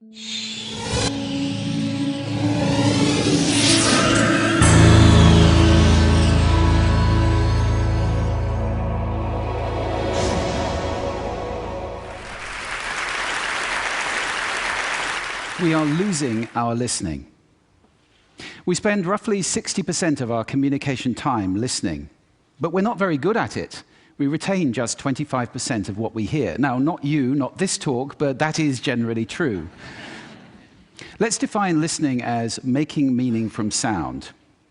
We are losing our listening. We spend roughly 60% of our communication time listening, but we're not very good at it. We retain just 25% of what we hear. Now, not you, not this talk, but that is generally true. Let's define listening as making meaning from sound.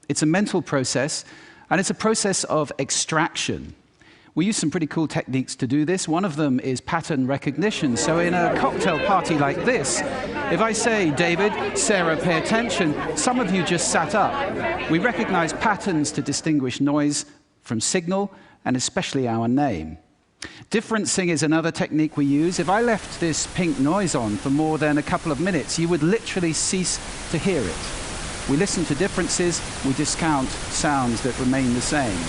It's a mental process, and it's a process of extraction. We use some pretty cool techniques to do this. One of them is pattern recognition. So in a cocktail party like this, if I say, David, Sarah, pay attention, some of you just sat up. We recognize patterns to distinguish noise from signal, and especially our name. Differencing is another technique we use. If I left this pink noise on for more than a couple of minutes, you would literally cease to hear it. We listen to differences, we discount sounds that remain the same.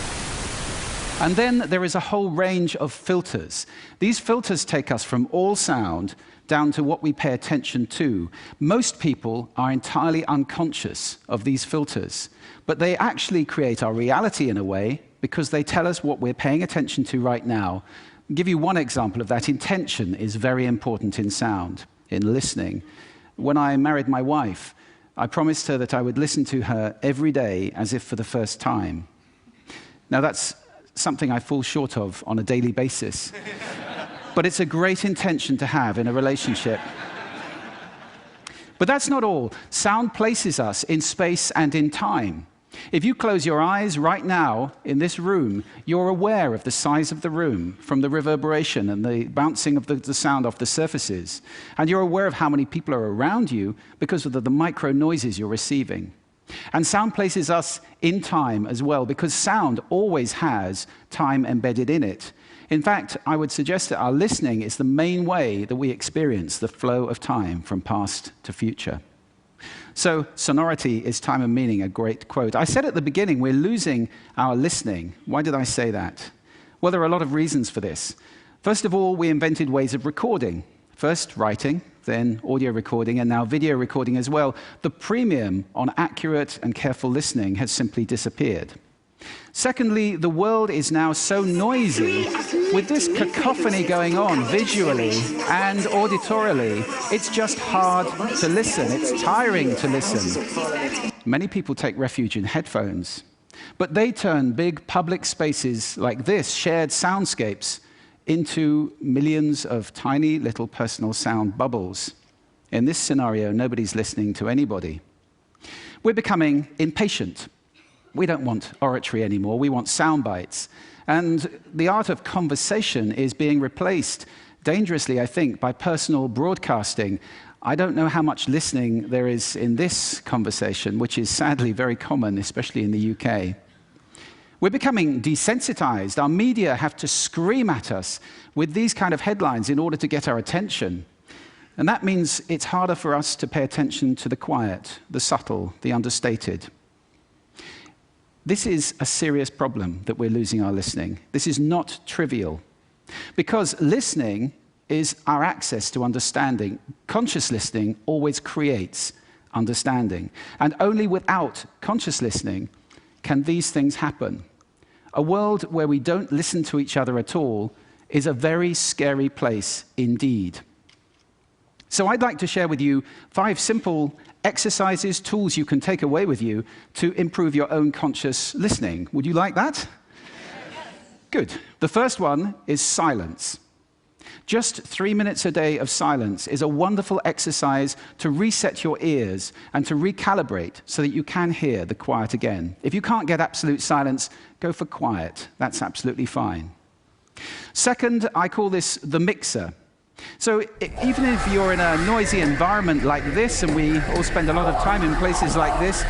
And then there is a whole range of filters. These filters take us from all sound down to what we pay attention to. Most people are entirely unconscious of these filters, but they actually create our reality in a way because they tell us what we're paying attention to right now. I'll give you one example of that. Intention is very important in sound, in listening. When I married my wife, I promised her that I would listen to her every day as if for the first time. Now that's something I fall short of on a daily basis. But it's a great intention to have in a relationship. But that's not all. Sound places us in space and in time. If you close your eyes right now in this room, you're aware of the size of the room from the reverberation and the bouncing of the sound off the surfaces. And you're aware of how many people are around you because of the micro noises you're receiving. And sound places us in time as well, because sound always has time embedded in it. In fact, I would suggest that our listening is the main way that we experience the flow of time from past to future. So, sonority is time and meaning, a great quote. I said at the beginning, we're losing our listening. Why did I say that? Well, there are a lot of reasons for this. First of all, we invented ways of recording. First, writing, then audio recording, and now video recording as well. The premium on accurate and careful listening has simply disappeared. Secondly, the world is now so noisy, with this cacophony going on visually and auditorily, it's just hard to listen. It's tiring to listen. Many people take refuge in headphones, but they turn big public spaces like this, shared soundscapes, into millions of tiny little personal sound bubbles. In this scenario, nobody's listening to anybody. We're becoming impatient. We don't want oratory anymore, we want sound bites. And the art of conversation is being replaced, dangerously, I think, by personal broadcasting. I don't know how much listening there is in this conversation, which is sadly very common, especially in the UK. We're becoming desensitized. Our media have to scream at us with these kind of headlines in order to get our attention. And that means it's harder for us to pay attention to the quiet, the subtle, the understated. This is a serious problem that we're losing our listening. This is not trivial. Because listening is our access to understanding. Conscious listening always creates understanding. And only without conscious listening can these things happen. A world where we don't listen to each other at all is a very scary place indeed. So I'd like to share with you 5 simple exercises, tools you can take away with you to improve your own conscious listening. Would you like that? Good. The first one is silence. Just 3 minutes a day of silence is a wonderful exercise to reset your ears and to recalibrate so that you can hear the quiet again. If you can't get absolute silence, go for quiet. That's absolutely fine. Second, I call this the mixer. So even if you're in a noisy environment like this, and we all spend a lot of time in places like this,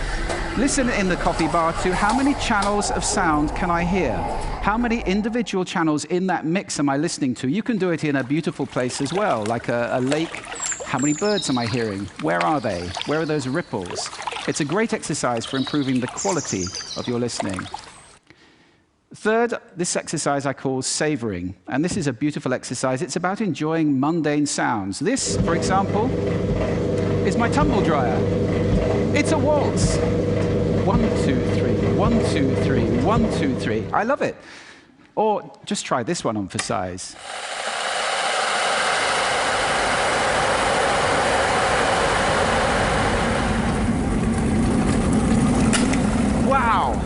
listen in the coffee bar to how many channels of sound can I hear? How many individual channels in that mix am I listening to? You can do it in a beautiful place as well, like a lake. How many birds am I hearing? Where are they? Where are those ripples? It's a great exercise for improving the quality of your listening. Third, this exercise I call savoring, and this is a beautiful exercise. It's about enjoying mundane sounds. This, for example, my tumble dryer. It's a waltz. 1, 2, 3, 1, 2, 3, 1, 2, 3. I love it. Or just try this one on for size. Wow!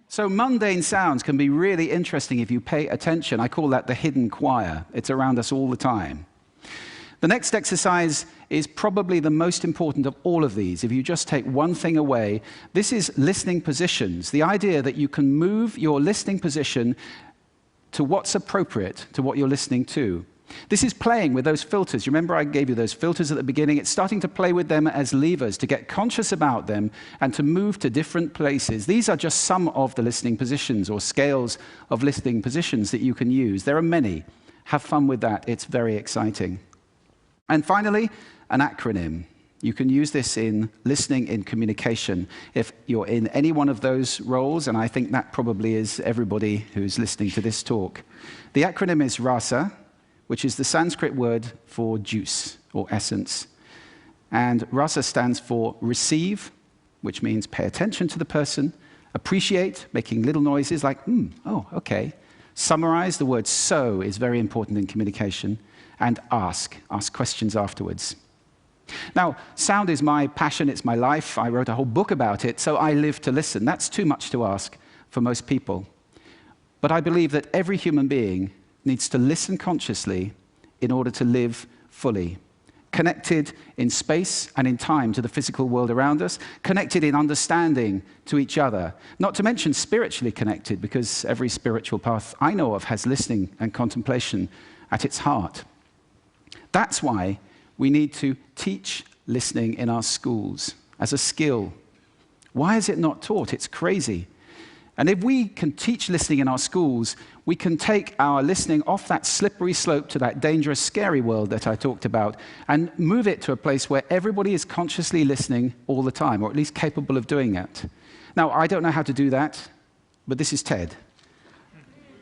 So mundane sounds can be really interesting if you pay attention. I call that the hidden choir. It's around us all the time. The next exercise is probably the most important of all of these. If you just take one thing away, this is listening positions. The idea that you can move your listening position to what's appropriate to what you're listening to. This is playing with those filters. You remember I gave you those filters at the beginning? It's starting to play with them as levers, to get conscious about them and to move to different places. These are just some of the listening positions or scales of listening positions that you can use. There are many. Have fun with that. It's very exciting. And finally, an acronym. You can use this in listening, in communication. If you're in any one of those roles, and I think that probably is everybody who's listening to this talk. The acronym is RASA, which is the Sanskrit word for juice or essence. And rasa stands for receive, which means pay attention to the person, appreciate, making little noises like, oh, okay. Summarize, the word so is very important in communication, and ask questions afterwards. Now, sound is my passion, it's my life. I wrote a whole book about it, so I live to listen. That's too much to ask for most people. But I believe that every human being needs to listen consciously in order to live fully, connected in space and in time to the physical world around us, connected in understanding to each other, not to mention spiritually connected, because every spiritual path I know of has listening and contemplation at its heart. That's why we need to teach listening in our schools as a skill. Why is it not taught? It's crazy. And if we can teach listening in our schools, we can take our listening off that slippery slope to that dangerous, scary world that I talked about and move it to a place where everybody is consciously listening all the time, or at least capable of doing it. Now, I don't know how to do that, but this is TED.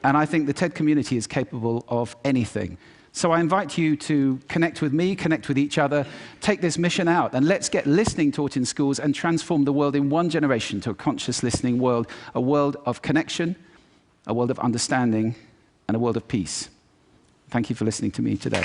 And I think the TED community is capable of anything. So I invite you to connect with me, connect with each other, take this mission out, and let's get listening taught in schools and transform the world in one generation to a conscious listening world, a world of connection, a world of understanding, and a world of peace. Thank you for listening to me today.